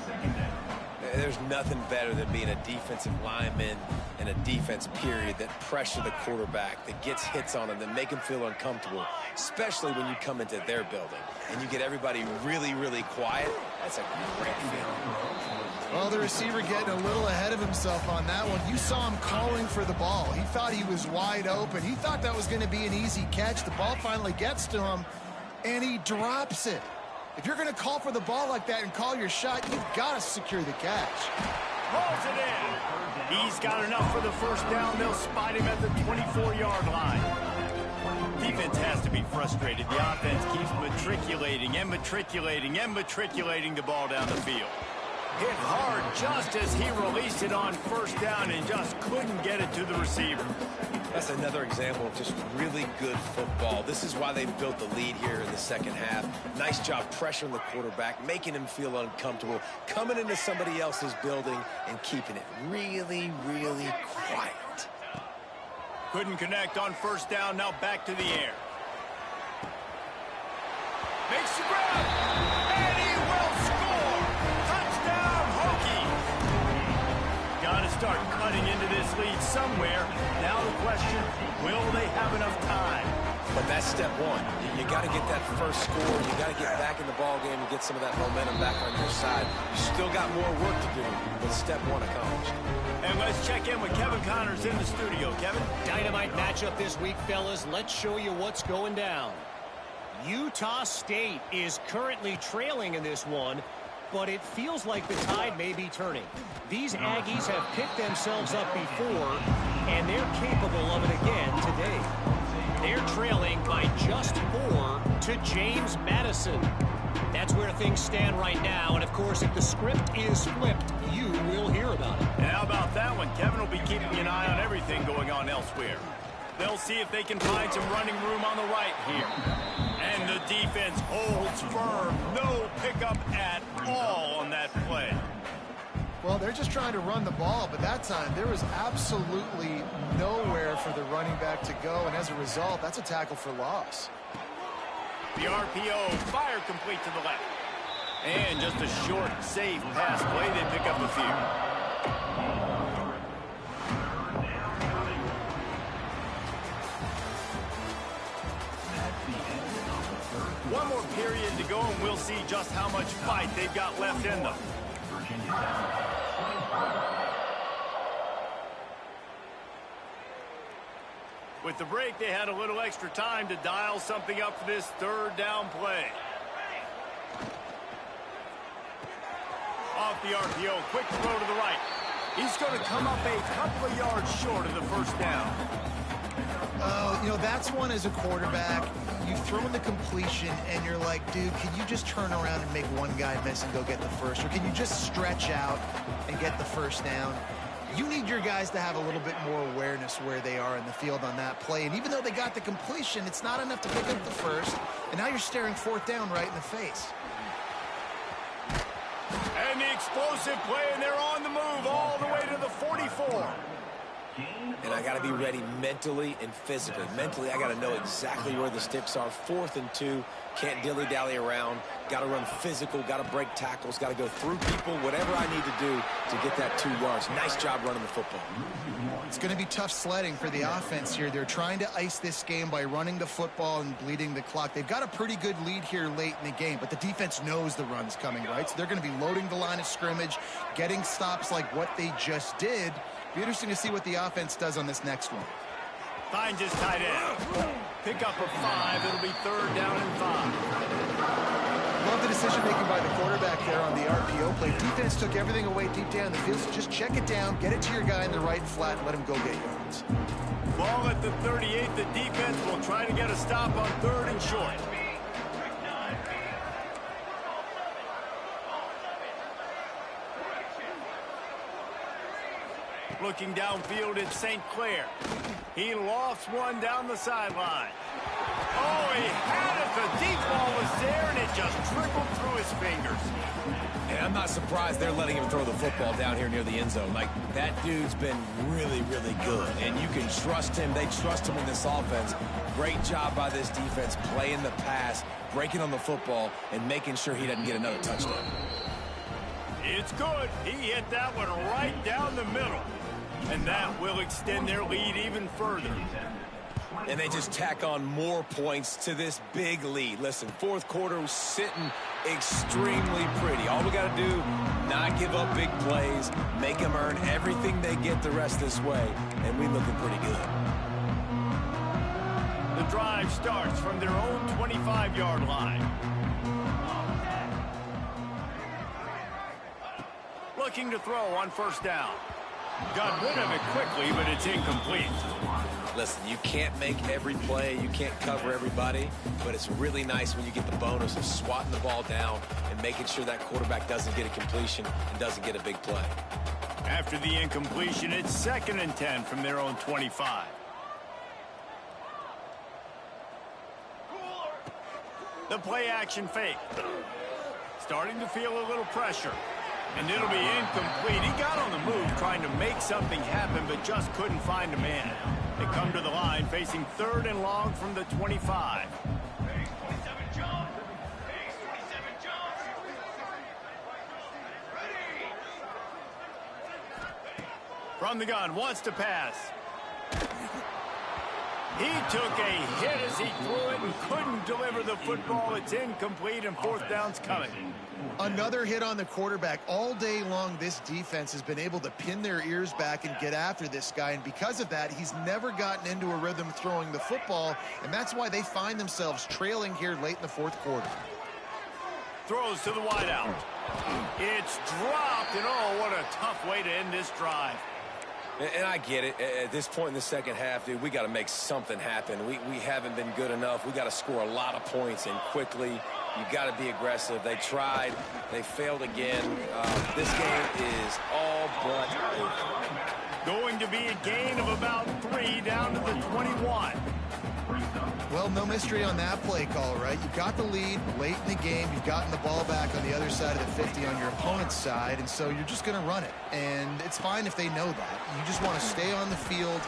There's nothing better than being a defensive lineman and a defense period that pressure the quarterback, that gets hits on him, that make him feel uncomfortable, especially when you come into their building and you get everybody really, really quiet. That's a great feeling. Well, the receiver getting a little ahead of himself on that one. You saw him calling for the ball. He thought he was wide open. He thought that was going to be an easy catch. The ball finally gets to him, and he drops it. If you're going to call for the ball like that and call your shot, you've got to secure the catch. Rolls it in. He's got enough for the first down. They'll spot him at the 24-yard line. Defense has to be frustrated. The offense keeps matriculating and matriculating and matriculating the ball down the field. Hit hard just as he released it on first down and just couldn't get it to the receiver. That's another example of just really good football. This is why they've built the lead here in the second half. Nice job pressuring the quarterback, making him feel uncomfortable, coming into somebody else's building and keeping it really, really quiet. Couldn't connect on first down. Now back to the air. Makes the grab, and he will score. Touchdown, Hokie. Got to start cutting into this lead somewhere. Now the question, will they have enough time? But that's step one. You got to get that first score. You got to get back in the ball game and get some of that momentum back on your side. You still got more work to do, but step one accomplished. And let's check in with Kevin Connors in the studio. Kevin? Dynamite matchup this week, fellas. Let's show you what's going down. Utah State is currently trailing in this one, but it feels like the tide may be turning. These Aggies have picked themselves up before, and they're capable of it again today. They're trailing by just 4 to James Madison. That's where things stand right now, and of course, if the script is flipped, you will hear about it. And how about that one? Kevin will be keeping an eye on everything going on elsewhere. They'll see if they can find some running room on the right here. And the defense holds firm. No pickup at all on that play. Well, they're just trying to run the ball, but that time there was absolutely nowhere for the running back to go, and as a result, that's a tackle for loss. The RPO, fire complete to the left. And just a short, safe pass play. They pick up the field. One more period to go, and we'll see just how much fight they've got left in them. With the break, they had a little extra time to dial something up for this third down play. Off the RPO, quick throw to the right. He's going to come up a couple of yards short of the first down. Oh, you know, that's one as a quarterback. You throw in the completion, and you're like, dude, can you just turn around and make one guy miss and go get the first? Or can you just stretch out and get the first down? You need your guys to have a little bit more awareness where they are in the field on that play. And even though they got the completion, it's not enough to pick up the first. And now you're staring fourth down right in the face. And the explosive play, and they're on the move all the way to the 44. And I got to be ready mentally and physically. Mentally, I got to know exactly where the sticks are. 4th and 2. Can't dilly-dally around. Got to run physical. Got to break tackles. Got to go through people. Whatever I need to do to get that 2 yards. Nice job running the football. It's going to be tough sledding for the offense here. They're trying to ice this game by running the football and bleeding the clock. They've got a pretty good lead here late in the game, but the defense knows the run's coming, right? So they're going to be loading the line of scrimmage, getting stops like what they just did. Be interesting to see what the offense does on this next one. Finds his tight end. Pick up a 5. It'll be 3rd down and 5. Love the decision-making by the quarterback there on the RPO play. Defense took everything away deep down the field, so just check it down, get it to your guy in the right flat, and let him go get yards. Ball at the 38. The defense will try to get a stop on 3rd and short. Looking downfield at St. Clair. He lofts one down the sideline. Oh, he had it. The deep ball was there, and it just trickled through his fingers. And I'm not surprised they're letting him throw the football down here near the end zone. Like, that dude's been really, really good. And you can trust him. They trust him in this offense. Great job by this defense playing the pass, breaking on the football, and making sure he doesn't get another touchdown. It's good. He hit that one right down the middle. And that will extend their lead even further. And they just tack on more points to this big lead. Listen, fourth quarter was sitting extremely pretty. All we got to do, not give up big plays, make them earn everything they get the rest this way, and we looking pretty good. The drive starts from their own 25-yard line. Looking to throw on first down. Got rid of it quickly, but it's incomplete. Listen, you can't make every play, you can't cover everybody, but it's really nice when you get the bonus of swatting the ball down and making sure that quarterback doesn't get a completion and doesn't get a big play. After the incompletion, it's 2nd and 10 from their own 25. The play action fake. Starting to feel a little pressure. And it'll be incomplete. He got on the move trying to make something happen, but just couldn't find a man. They come to the line facing 3rd and long from the 25. From the gun, wants to pass. He took a hit as he threw it and couldn't deliver the football. It's incomplete and 4th down's coming. Another hit on the quarterback. All day long, this defense has been able to pin their ears back and get after this guy, and because of that, he's never gotten into a rhythm throwing the football, and that's why they find themselves trailing here late in the 4th quarter. Throws to the wideout. It's dropped, and oh, what a tough way to end this drive. And I get it. At this point in the second half, dude, we got to make something happen. We haven't been good enough. We got to score a lot of points and quickly. You got to be aggressive. They tried. They failed again. This game is all but over. Going to be a gain of about 3 down to the 21. Well, no mystery on that play call, right? You got the lead late in the game. You've gotten the ball back on the other side of the 50 on your opponent's side, and so you're just going to run it. And it's fine if they know that. You just want to stay on the field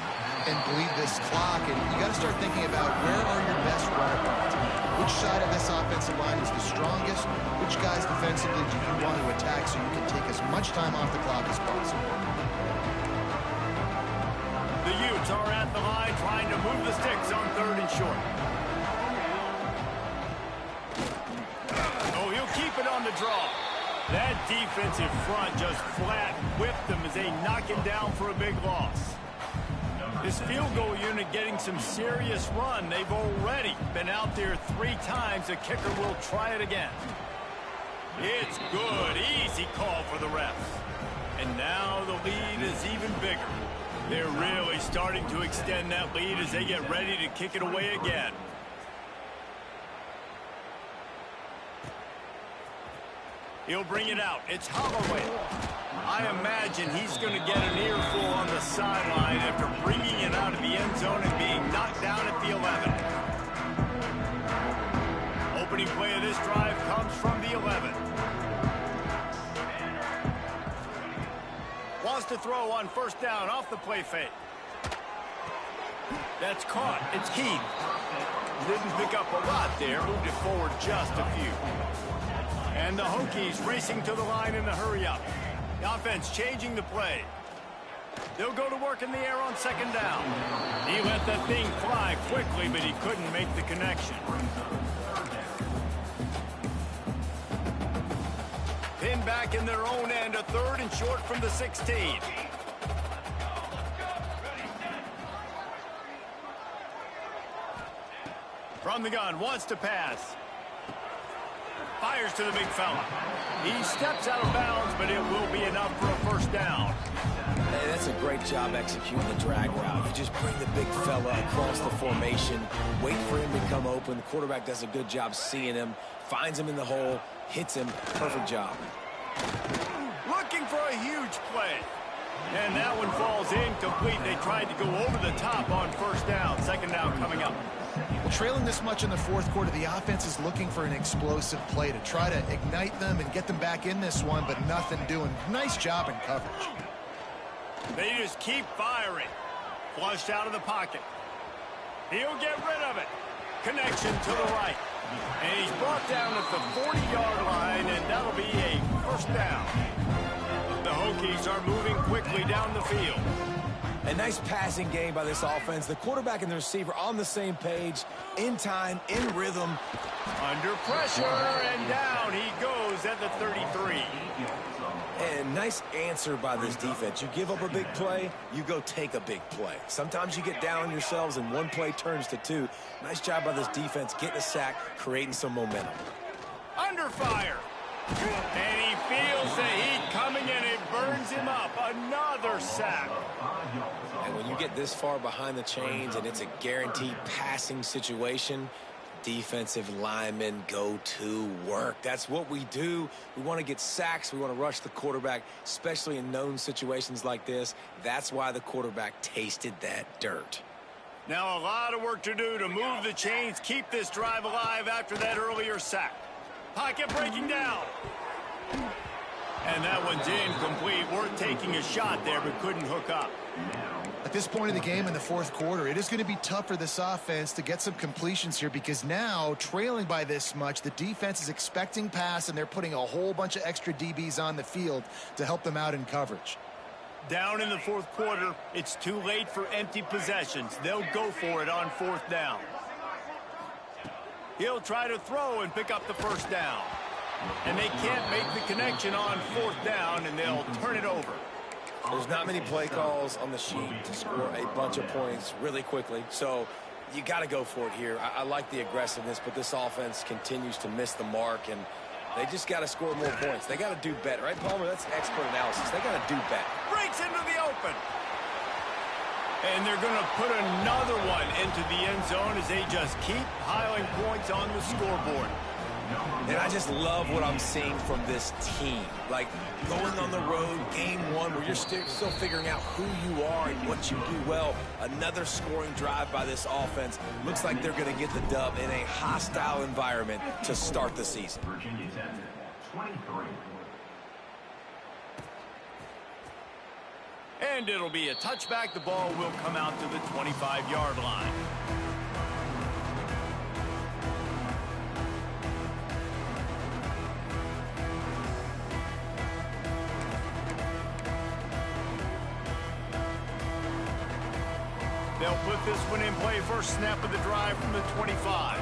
and bleed this clock, and you got to start thinking about where are your best runner points. Which side of this offensive line is the strongest? Which guys defensively do you want to attack so you can take as much time off the clock as possible? The Utes are at the line trying to move the sticks on 3rd and short. Oh, he'll keep it on the draw. That defensive front just flat whipped them as they knock him down for a big loss. This field goal unit getting some serious run. They've already been out there 3 times. The kicker will try it again. It's good. Easy call for the refs. And now the lead is even bigger. They're really starting to extend that lead as they get ready to kick it away again. He'll bring it out. It's Holloway. I imagine he's going to get an earful on the sideline after bringing it out of the end zone and being knocked down at the 11. Opening play of this drive comes from the 11. Wants to throw on first down off the play fake. That's caught. It's Keith. Didn't pick up a lot there. Moved it forward just a few. And the Hokies racing to the line in the hurry-up. The offense changing the play. They'll go to work in the air on 2nd down. He let that thing fly quickly, but he couldn't make the connection. Pinned back in their own end, a 3rd and short from the 16. From the gun, wants to pass. Fires to the big fella. He steps out of bounds, but it will be enough for a first down. Hey, that's a great job executing the drag route. You just bring the big fella across the formation, wait for him to come open. The quarterback does a good job seeing him, finds him in the hole, hits him. Perfect job. Looking for a huge play. And that one falls incomplete. They tried to go over the top on first down. 2nd down coming up. Trailing this much in the 4th quarter, the offense is looking for an explosive play to try to ignite them and get them back in this one, but nothing doing. Nice job in coverage. They just keep firing. Flushed out of the pocket. He'll get rid of it. Connection to the right. And he's brought down at the 40-yard line, and that'll be a first down. The Hokies are moving quickly down the field. A nice passing game by this offense. The quarterback and the receiver on the same page, in time, in rhythm. Under pressure, and down he goes at the 33. And nice answer by this defense. You give up a big play, you go take a big play. Sometimes you get down on yourselves and one play turns to two. Nice job by this defense getting a sack, creating some momentum. Under fire. And he feels the heat coming and it burns him up. Another sack. And when you get this far behind the chains and it's a guaranteed passing situation, defensive linemen go to work. That's what we do. We want to get sacks. We want to rush the quarterback, especially in known situations like this. That's why the quarterback tasted that dirt. Now a lot of work to do to move the chains, keep this drive alive after that earlier sack. Pocket breaking down. And that one's incomplete. Worth taking a shot there, but couldn't hook up. At this point of the game in the fourth quarter, it is going to be tough for this offense to get some completions here because now, trailing by this much, the defense is expecting pass, and they're putting a whole bunch of extra DBs on the field to help them out in coverage. Down in the fourth quarter, it's too late for empty possessions. They'll go for it on fourth down. He'll try to throw and pick up the first down. And they can't make the connection on fourth down, and they'll turn it over. There's not many play calls on the sheet to score a bunch of points really quickly, so you got to go for it here. I like the aggressiveness, but this offense continues to miss the mark, and they just got to score more points. They got to do better, right, Palmer? That's expert analysis. They got to do better. Breaks into the open. And they're going to put another one into the end zone as they just keep piling points on the scoreboard. And I just love what I'm seeing from this team. Like, going on the road, game one, where you're still figuring out who you are and what you do well. Another scoring drive by this offense. Looks like they're going to get the dub in a hostile environment to start the season. Virginia Tech, 23. And it'll be a touchback. The ball will come out to the 25-yard line. They'll put this one in play. First snap of the drive from the 25.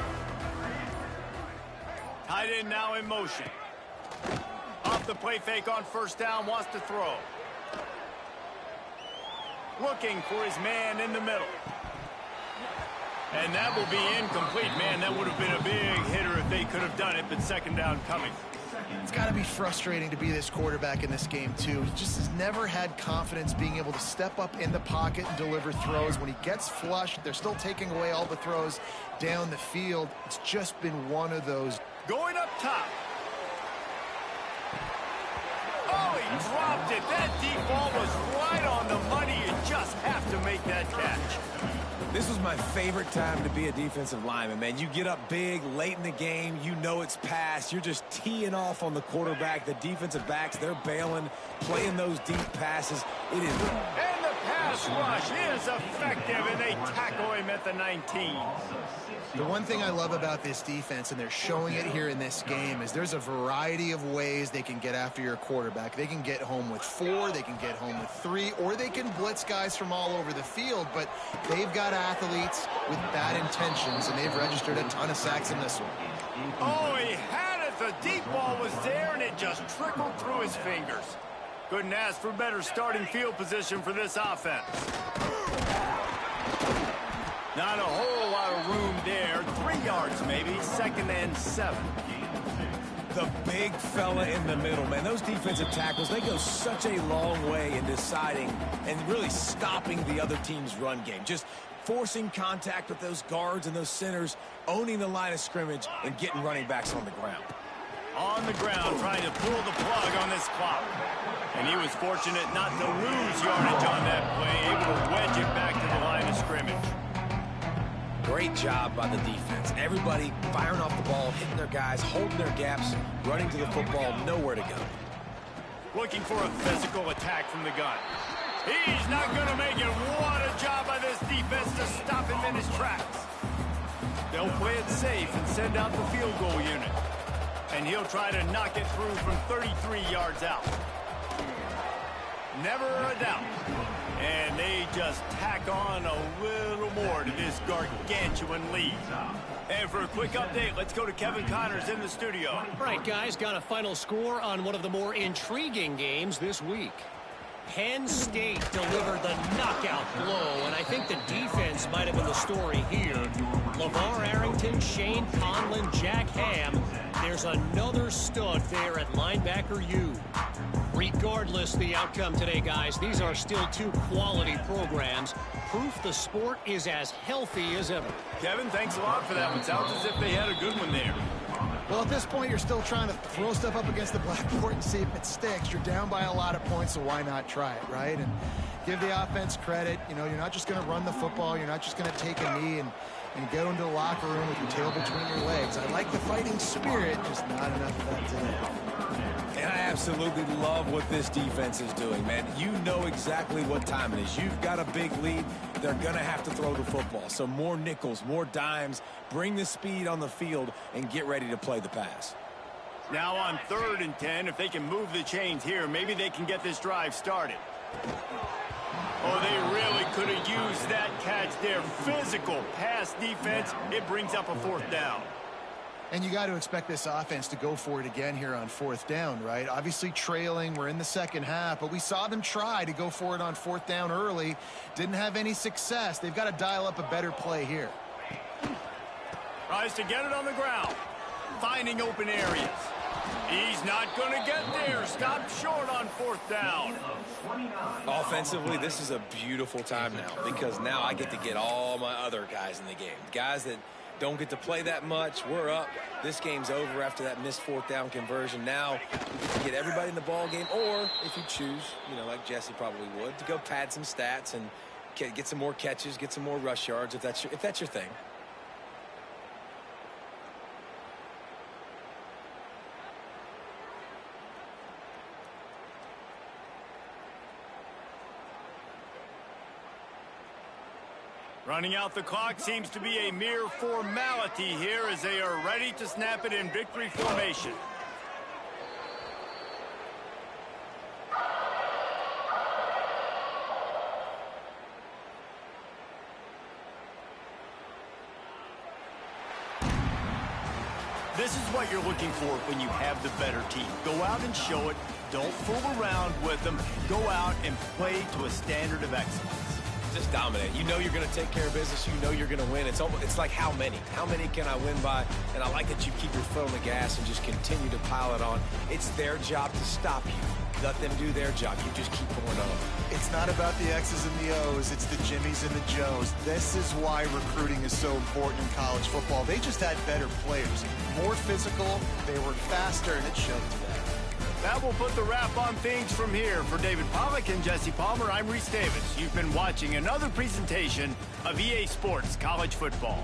Tight end now in motion. Off the play fake on first down, wants to throw. Looking for his man in the middle. And that will be incomplete. Man, that would have been a big hitter if they could have done it, but second down coming. It's got to be frustrating to be this quarterback in this game, too. He just has never had confidence being able to step up in the pocket and deliver throws. When he gets flushed, they're still taking away all the throws down the field. It's just been one of those. Going up top. Oh, he dropped it. That deep ball was right on the money. You just have to make that catch. This was my favorite time to be a defensive lineman, man. You get up big, late in the game, you know it's past. You're just teeing off on the quarterback. The defensive backs, they're bailing, playing those deep passes. It is. And the pass rush is effective, and they tackle him at the 19. The one thing I love about this defense, and they're showing it here in this game, is there's a variety of ways they can get after your quarterback. They can get home with 4, they can get home with 3, or they can blitz guys from all over the field, but they've got athletes with bad intentions, and they've registered a ton of sacks in this one. Oh, he had it. The deep ball was there, and it just trickled through his fingers. Couldn't ask for better starting field position for this offense. Not a whole lot of room there. 3 yards maybe. Second and 7. The big fella in the middle, man. Those defensive tackles, they go such a long way in deciding and really stopping the other team's run game. Just forcing contact with those guards and those centers, owning the line of scrimmage, and getting running backs on the ground. On the ground, trying to pull the plug on this clock. And he was fortunate not to lose yardage on that play, able to wedge it back to the line of scrimmage. Great job by the defense. Everybody firing off the ball, hitting their guys, holding their gaps, running to the football, nowhere to go. Looking for a physical attack from the gun. He's not going to make it. What a job by this defense to stop him in his tracks. They'll play it safe and send out the field goal unit. And he'll try to knock it through from 33 yards out. Never a doubt. And they just tack on a little more to this gargantuan lead. And for a quick update, let's go to Kevin Connors in the studio. All right, guys, got a final score on one of the more intriguing games this week. Penn State delivered the knockout blow, and I think the defense might have been the story here. LeVar Arrington, Shane Conlon, Jack Ham. There's another stud there at linebacker U. Regardless the outcome today, guys, these are still two quality programs. Proof the sport is as healthy as ever. Kevin, thanks a lot for that one. Sounds as if they had a good one there. Well, at this point, you're still trying to throw stuff up against the blackboard and see if it sticks. You're down by a lot of points, so why not try it, right? And give the offense credit. You know, you're not just going to run the football. You're not just going to take a knee and go into the locker room with your tail between your legs. I like the fighting spirit, just not enough of that today. And I absolutely love what this defense is doing, man. You know exactly what time it is. You've got a big lead. They're going to have to throw the football. So more nickels, more dimes, bring the speed on the field, and get ready to play the pass. Now on 3rd and 10, if they can move the chains here, maybe they can get this drive started. Oh, they really could have used that catch there. Physical pass defense. It brings up a 4th down. And you got to expect this offense to go for it again here on 4th down, right? Obviously trailing, we're in the second half, but we saw them try to go for it on 4th down early. Didn't have any success. They've got to dial up a better play here. Tries to get it on the ground. Finding open areas. He's not going to get there. Stopped short on 4th down. Offensively, this is a beautiful time now because now I get to get all my other guys in the game. Guys that don't get to play that much. We're up. This game's over after that missed 4th down conversion. Now we get to get everybody in the ball game, or if you choose, you know, like Jesse probably would, to go pad some stats and get some more catches, get some more rush yards if that's your thing. Running out the clock seems to be a mere formality here as they are ready to snap it in victory formation. This is what you're looking for when you have the better team. Go out and show it. Don't fool around with them. Go out and play to a standard of excellence. Just dominate. You know you're going to take care of business. You know you're going to win. It's like how many? How many can I win by? And I like that you keep your foot on the gas and just continue to pile it on. It's their job to stop you. Let them do their job. You just keep going on. It's not about the X's and the O's. It's the Jimmies and the Joes. This is why recruiting is so important in college football. They just had better players. More physical. They were faster, and it showed today. That will put the wrap on things from here. For David Pollack and Jesse Palmer, I'm Reese Davis. You've been watching another presentation of EA Sports College Football.